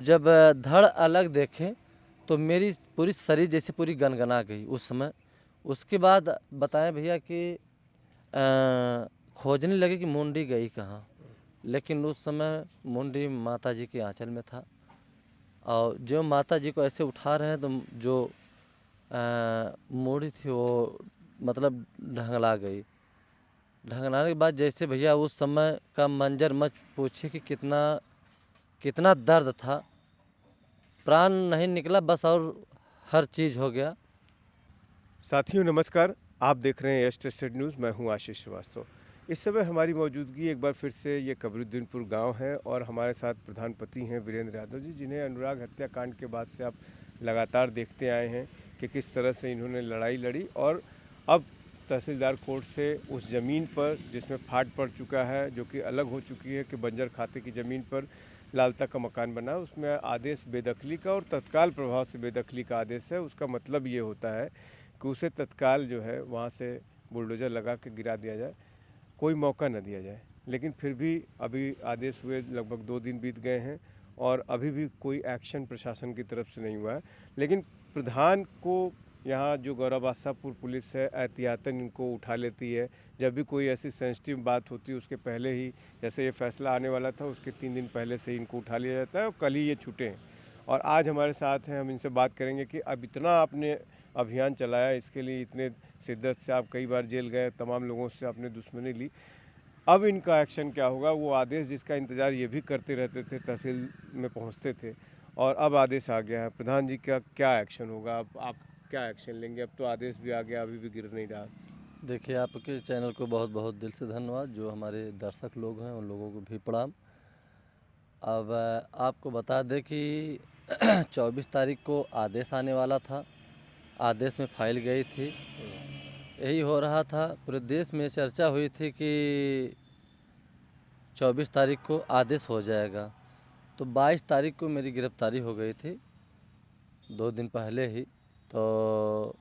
जब धड़ अलग देखे तो मेरी पूरी शरीर जैसे पूरी गनगना गई उस समय। उसके बाद बताएं भैया कि खोजने लगे कि मुंडी गई कहाँ, लेकिन उस समय मुंडी माता जी के आंचल में था। और जो माता जी को ऐसे उठा रहे हैं तो जो मूढ़ी थी वो मतलब ढंगला गई। ढंगलाने के बाद जैसे भैया उस समय का मंजर मत पूछिए कि कितना कितना दर्द था। प्राण नहीं निकला बस, और हर चीज़ हो गया। साथियों नमस्कार, आप देख रहे हैं एस टेस्टेड न्यूज़। मैं हूं आशीष श्रीवास्तव। इस समय हमारी मौजूदगी एक बार फिर से ये कबरुद्दीनपुर गांव है और हमारे साथ प्रधानपति हैं वीरेंद्र यादव जी, जिन्हें अनुराग हत्याकांड के बाद से आप लगातार देखते आए हैं कि किस तरह से इन्होंने लड़ाई लड़ी और अब तहसीलदार कोर्ट से उस ज़मीन पर जिसमें फाट पड़ चुका है, जो कि अलग हो चुकी है, कि बंजर खाते की ज़मीन पर लालता का मकान बना, उसमें आदेश बेदखली का और तत्काल प्रभाव से बेदखली का आदेश है। उसका मतलब ये होता है कि उसे तत्काल जो है वहाँ से बुलडोज़र लगा के गिरा दिया जाए, कोई मौका न दिया जाए। लेकिन फिर भी अभी आदेश हुए लगभग 2 दिन बीत गए हैं और अभी भी कोई एक्शन प्रशासन की तरफ से नहीं हुआ है। लेकिन प्रधान को यहाँ जो गौरव आशापुर पुलिस है एहतियातन इनको उठा लेती है। जब भी कोई ऐसी सेंसिटिव बात होती है उसके पहले ही, जैसे ये फैसला आने वाला था उसके 3 दिन पहले से ही इनको उठा लिया जाता है और कल ही ये छूटे हैं। और आज हमारे साथ हैं, हम इनसे बात करेंगे कि अब इतना आपने अभियान चलाया, इसके लिए इतने शिद्दत से आप कई बार जेल गए, तमाम लोगों से आपने दुश्मनी ली, अब इनका एक्शन क्या होगा। वो आदेश जिसका इंतज़ार ये भी करते रहते थे, तहसील में पहुंचते थे, और अब आदेश आ गया है। प्रधान जी का क्या एक्शन होगा, अब आप क्या एक्शन लेंगे? अब तो आदेश भी आ गया, अभी भी गिर नहीं रहा। देखिए, आपके चैनल को बहुत बहुत दिल से धन्यवाद। जो हमारे दर्शक लोग हैं उन लोगों को भी प्रणाम। अब आपको बता दें कि 24 तारीख को आदेश आने वाला था। आदेश में फाइल गई थी। यही हो रहा था, पूरे देश में चर्चा हुई थी कि 24 तारीख को आदेश हो जाएगा। तो 22 तारीख को मेरी गिरफ्तारी हो गई थी, 2 दिन पहले ही। तो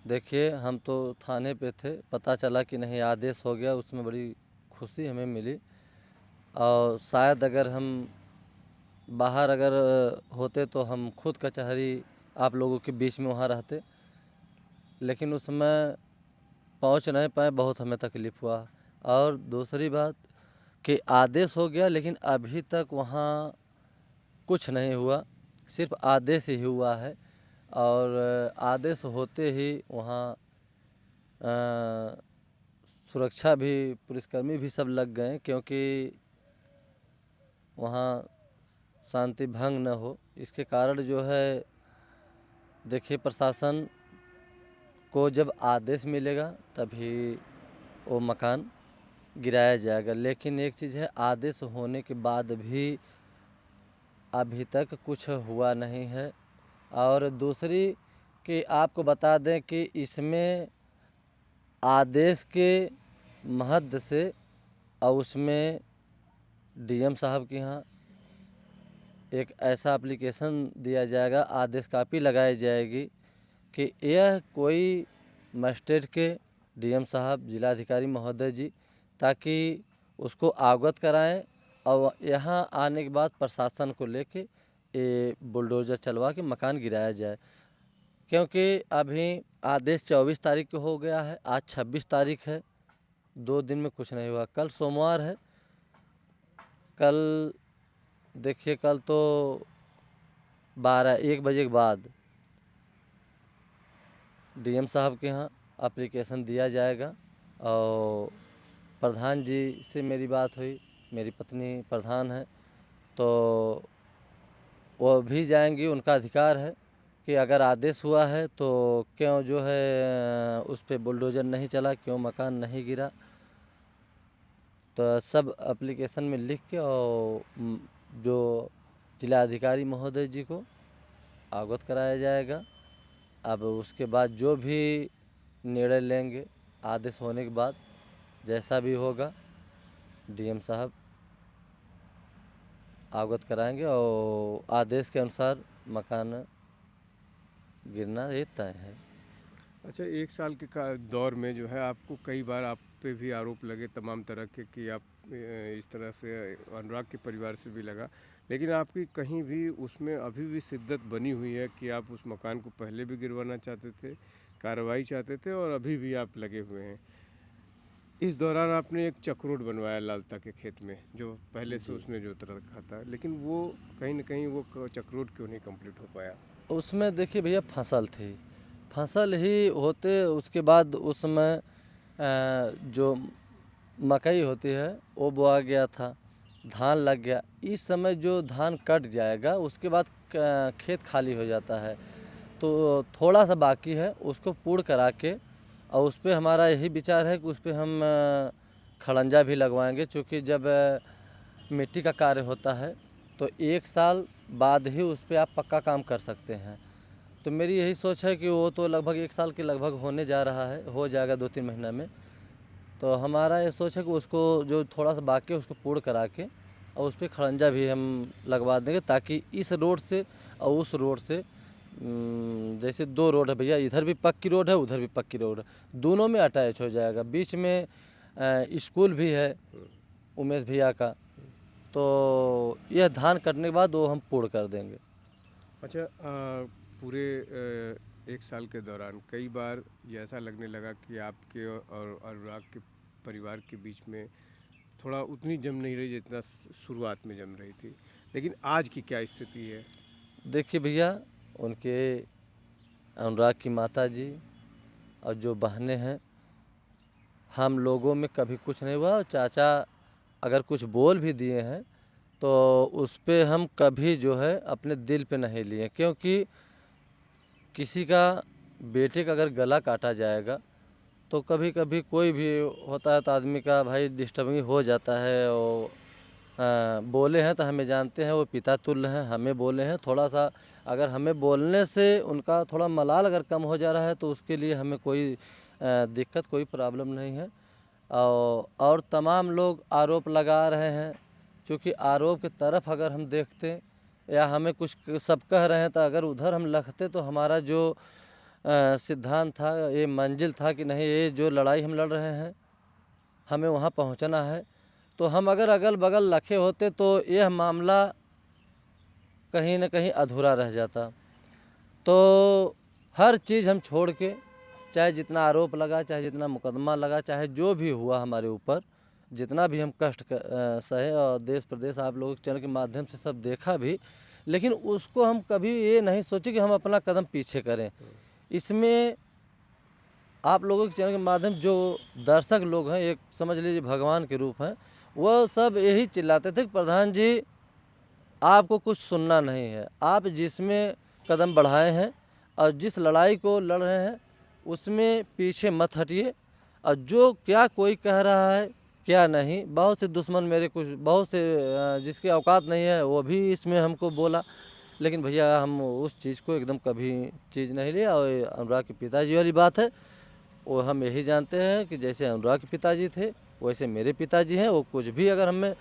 देखिए, हम तो थाने पे थे, पता चला कि नहीं आदेश हो गया, उसमें बड़ी खुशी हमें मिली। और शायद अगर हम बाहर अगर होते तो हम खुद कचहरी आप लोगों के बीच में वहाँ रहते, लेकिन उस समय पहुँच नहीं पाए, बहुत हमें तकलीफ़ हुआ। और दूसरी बात कि आदेश हो गया लेकिन अभी तक वहाँ कुछ नहीं हुआ, सिर्फ आदेश ही हुआ है। और आदेश होते ही वहाँ सुरक्षा भी, पुलिसकर्मी भी सब लग गए, क्योंकि वहाँ शांति भंग न हो, इसके कारण जो है देखिए प्रशासन को जब आदेश मिलेगा तभी वो मकान गिराया जाएगा। लेकिन एक चीज़ है, आदेश होने के बाद भी अभी तक कुछ हुआ नहीं है। और दूसरी कि आपको बता दें कि इसमें आदेश के महत्व से और उसमें डीएम साहब के यहाँ एक ऐसा एप्लीकेशन दिया जाएगा, आदेश कापी लगाई जाएगी कि यह कोई मजिस्ट्रेट के, डीएम साहब, जिलाधिकारी महोदय जी, ताकि उसको अवगत कराएं और यहाँ आने के बाद प्रशासन को लेके ये बुलडोज़र चलवा के मकान गिराया जाए। क्योंकि अभी आदेश 24 तारीख को हो गया है, आज 26 तारीख है, 2 दिन में कुछ नहीं हुआ। कल सोमवार है, कल देखिए, कल तो 12-1 बजे के बाद डीएम साहब के यहाँ एप्लीकेशन दिया जाएगा। और प्रधान जी से मेरी बात हुई, मेरी पत्नी प्रधान है, तो वो भी जाएंगी, उनका अधिकार है कि अगर आदेश हुआ है तो क्यों जो है उस पर बुलडोज़र नहीं चला, क्यों मकान नहीं गिरा। तो सब एप्लीकेशन में लिख के और जो जिलाधिकारी महोदय जी को अवगत कराया जाएगा। अब उसके बाद जो भी निर्णय लेंगे आदेश होने के बाद, जैसा भी होगा डीएम साहब अवगत कराएंगे और आदेश के अनुसार मकान गिरना ये तय है। अच्छा, 1 साल के दौर में जो है आपको कई बार आप पे भी आरोप लगे तमाम तरह के कि आप इस तरह से, अनुराग के परिवार से भी लगा, लेकिन आपकी कहीं भी उसमें अभी भी शिद्दत बनी हुई है कि आप उस मकान को पहले भी गिरवाना चाहते थे, कार्रवाई चाहते थे और अभी भी आप लगे हुए हैं। इस दौरान आपने एक चक्रोड बनवाया लालता के खेत में, जो पहले से जी। उसने जोत रखा था, लेकिन वो कहीं न कहीं वो चक्रोड क्यों नहीं कंप्लीट हो पाया? उसमें देखिए भैया फसल थी, फसल ही होते उसके बाद उस समय जो मकई होती है वो बोआ गया था, धान लग गया। इस समय जो धान कट जाएगा उसके बाद खेत खाली हो जाता है, तो थोड़ा सा बाकी है उसको पूर्ण करा के और उस पे हमारा यही विचार है कि उस पे हम खड़ंजा भी लगवाएंगे, क्योंकि जब मिट्टी का कार्य होता है तो 1 साल बाद ही उस पे आप पक्का काम कर सकते हैं। तो मेरी यही सोच है कि वो तो लगभग 1 साल के लगभग होने जा रहा है, हो जाएगा 2-3 महीना में। तो हमारा ये सोच है कि उसको जो थोड़ा सा बाकी है उसको पूर्ण करा के और उस पे खड़ंजा भी हम लगवा देंगे, ताकि इस रोड से और उस रोड से जैसे 2 रोड है भैया, इधर भी पक्की रोड है उधर भी पक्की रोड है, दोनों में अटैच हो जाएगा। बीच में स्कूल भी है उमेश भैया का, तो यह धान कटने के बाद वो हम पूर्ण कर देंगे। अच्छा, पूरे 1 साल के दौरान कई बार ये ऐसा लगने लगा कि आपके और अनुराग के परिवार के बीच में थोड़ा उतनी जम नहीं रही जितना शुरुआत में जम रही थी, लेकिन आज की क्या स्थिति है? देखिए भैया, उनके अनुराग की माता जी और जो बहनें हैं, हम लोगों में कभी कुछ नहीं हुआ। और चाचा अगर कुछ बोल भी दिए हैं तो उस पे हम कभी जो है अपने दिल पे नहीं लिए, क्योंकि किसी का बेटे का अगर गला काटा जाएगा तो कभी कभी कोई भी होता है तो आदमी का भाई डिस्टर्बिंग हो जाता है। और बोले हैं तो हमें जानते हैं वो पिता तुल्य हैं, हमें बोले हैं थोड़ा सा, अगर हमें बोलने से उनका थोड़ा मलाल अगर कम हो जा रहा है तो उसके लिए हमें कोई दिक्कत कोई प्रॉब्लम नहीं है। और तमाम लोग आरोप लगा रहे हैं, क्योंकि आरोप की तरफ अगर हम देखते या हमें कुछ सब कह रहे हैं तो अगर उधर हम लगते तो हमारा जो सिद्धांत था, ये मंजिल था कि नहीं, ये जो लड़ाई हम लड़ रहे हैं हमें वहाँ पहुँचना है। तो हम अगर अगल बगल लखे होते तो यह मामला कहीं न कहीं अधूरा रह जाता। तो हर चीज़ हम छोड़ के, चाहे जितना आरोप लगा, चाहे जितना मुकदमा लगा, चाहे जो भी हुआ हमारे ऊपर, जितना भी हम कष्ट सहे और देश प्रदेश आप लोगों के चैनल के माध्यम से सब देखा भी, लेकिन उसको हम कभी ये नहीं सोचे कि हम अपना कदम पीछे करें। इसमें आप लोगों के चैनल के माध्यम जो दर्शक लोग हैं, एक समझ लीजिए भगवान के रूप हैं, वो सब यही चिल्लाते थे कि प्रधान जी आपको कुछ सुनना नहीं है, आप जिसमें कदम बढ़ाए हैं और जिस लड़ाई को लड़ रहे हैं उसमें पीछे मत हटिए। और जो क्या कोई कह रहा है क्या नहीं, बहुत से दुश्मन मेरे कुछ बहुत से जिसकी औकात नहीं है वो भी इसमें हमको बोला, लेकिन भैया हम उस चीज़ को एकदम कभी चीज़ नहीं लिया। और अनुराग के पिताजी वाली बात है, वो हम यही जानते हैं कि जैसे अनुराग के पिताजी थे वैसे मेरे पिताजी हैं। वो कुछ भी अगर हमें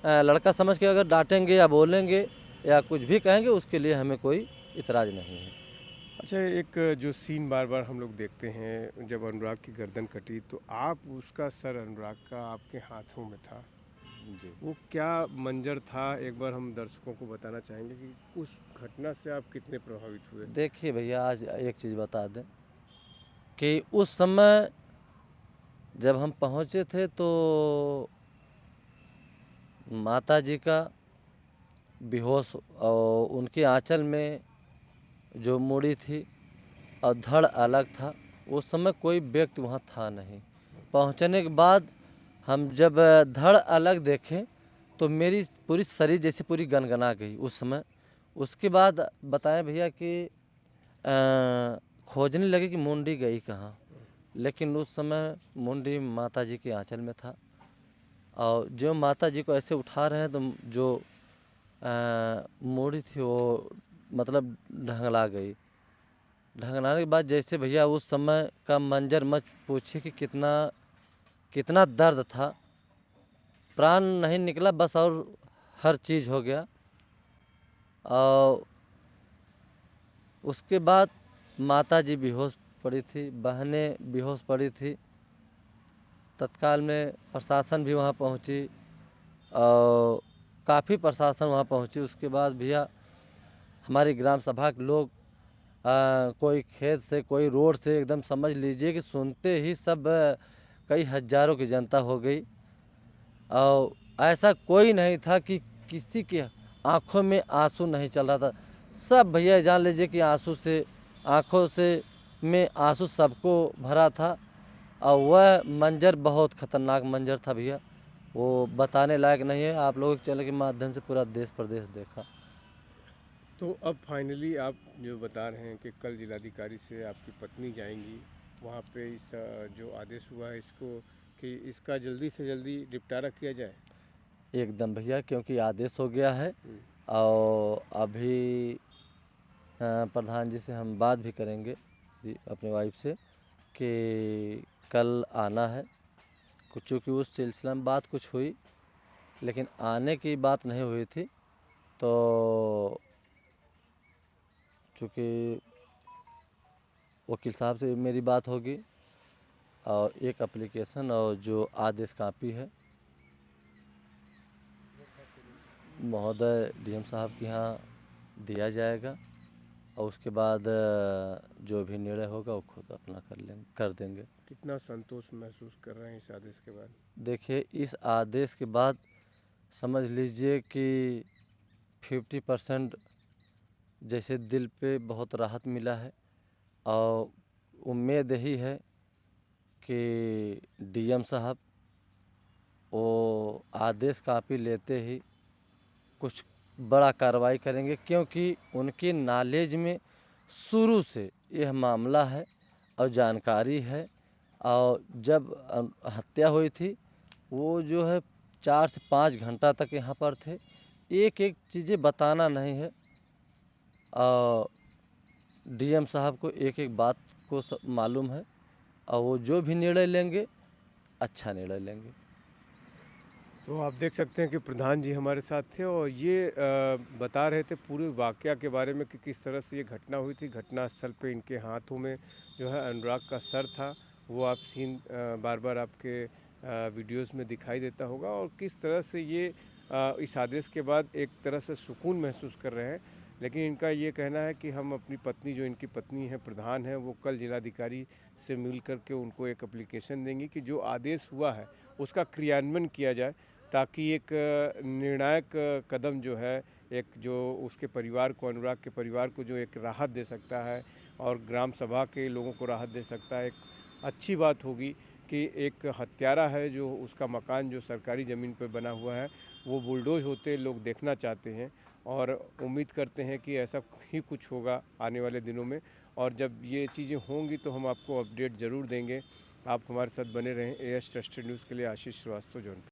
लड़का समझ के अगर डांटेंगे या बोलेंगे या कुछ भी कहेंगे उसके लिए हमें कोई इतराज़ नहीं है। अच्छा, एक जो सीन बार बार हम लोग देखते हैं, जब अनुराग की गर्दन कटी तो आप उसका सर अनुराग का आपके हाथों में था, जी। वो क्या मंजर था? एक बार हम दर्शकों को बताना चाहेंगे कि उस घटना से आप कितने प्रभावित हुए? देखिए भैया, आज एक चीज़ बता दें कि उस समय जब हम पहुँचे थे तो माता जी का बेहोश और उनके आंचल में जो मूड़ी थी और धड़ अलग था, उस समय कोई व्यक्ति वहाँ था नहीं। पहुँचने के बाद हम जब धड़ अलग देखे तो मेरी पूरी शरीर जैसे पूरी गनगना गई उस समय। उसके बाद बताएं भैया कि खोजने लगे कि मुंडी गई कहाँ, लेकिन उस समय मुंडी माता जी के आंचल में था। और जो माता जी को ऐसे उठा रहे हैं तो जो मूड़ी थी वो मतलब ढंगला गई। ढंगलाने के बाद जैसे भैया उस समय का मंजर मत पूछिए कि कितना कितना दर्द था, प्राण नहीं निकला बस, और हर चीज़ हो गया। और उसके बाद माता जी बेहोश पड़ी थी, बहनें बेहोश पड़ी थी। तत्काल में प्रशासन भी वहाँ पहुँची और काफ़ी प्रशासन वहाँ पहुँची। उसके बाद भैया हमारी ग्राम सभा के लोग कोई खेत से कोई रोड से एकदम समझ लीजिए कि सुनते ही सब कई हज़ारों की जनता हो गई। और ऐसा कोई नहीं था कि किसी के आँखों में आंसू नहीं चल रहा था। सब भैया जान लीजिए कि आँखों से में आंसू सबको भरा था। और वह मंजर बहुत ख़तरनाक मंजर था भैया, वो बताने लायक नहीं है। आप लोगों के चैनल के माध्यम से पूरा देश प्रदेश देखा। तो अब फाइनली आप जो बता रहे हैं कि कल जिलाधिकारी से आपकी पत्नी जाएंगी वहाँ पे, इस जो आदेश हुआ है इसको कि इसका जल्दी से जल्दी निपटारा किया जाए। एकदम भैया, क्योंकि आदेश हो गया है। और अभी प्रधान जी से हम बात भी करेंगे अपने वाइफ से कि कल आना है। कुछ चूँकि उस सिलसिला में बात कुछ हुई, लेकिन आने की बात नहीं हुई थी। तो चूँकि वकील साहब से मेरी बात होगी और एक एप्लीकेशन और जो आदेश कापी है महोदय डीएम साहब के यहाँ दिया जाएगा। और उसके बाद जो भी निर्णय होगा वो खुद अपना कर देंगे। कितना संतोष महसूस कर रहे हैं इस आदेश के बाद? देखिए, इस आदेश के बाद समझ लीजिए कि 50% जैसे दिल पे बहुत राहत मिला है। और उम्मीद यही है कि डीएम साहब वो आदेश कापी लेते ही कुछ बड़ा कार्रवाई करेंगे, क्योंकि उनकी नॉलेज में शुरू से यह मामला है और जानकारी है। और जब हत्या हुई थी वो जो है 4 से 5 घंटा तक यहाँ पर थे। एक एक चीज़ें बताना नहीं है। और डीएम साहब को एक एक बात को मालूम है और वो जो भी निर्णय लेंगे अच्छा निर्णय लेंगे। तो आप देख सकते हैं कि प्रधान जी हमारे साथ थे और ये बता रहे थे पूरे वाकया के बारे में कि किस तरह से ये घटना हुई थी। घटना स्थल पे इनके हाथों में जो है अनुराग का सर था, वो आप सीन बार बार आपके वीडियोस में दिखाई देता होगा। और किस तरह से ये इस आदेश के बाद एक तरह से सुकून महसूस कर रहे हैं। लेकिन इनका ये कहना है कि हम अपनी पत्नी, जो इनकी पत्नी है प्रधान है, वो कल जिलाधिकारी से मिल कर के उनको एक एप्लीकेशन देंगी कि जो आदेश हुआ है उसका क्रियान्वयन किया जाए, ताकि एक निर्णायक कदम जो है, एक जो उसके परिवार को, अनुराग के परिवार को जो एक राहत दे सकता है और ग्राम सभा के लोगों को राहत दे सकता है। एक अच्छी बात होगी कि एक हत्यारा है जो उसका मकान जो सरकारी ज़मीन पर बना हुआ है वो बुलडोज होते लोग देखना चाहते हैं। और उम्मीद करते हैं कि ऐसा ही कुछ होगा आने वाले दिनों में। और जब ये चीज़ें होंगी तो हम आपको अपडेट ज़रूर देंगे। आप हमारे साथ बने रहें। एएस ट्रस्टेड न्यूज़ के लिए आशीष श्रीवास्तव, जौनपुर।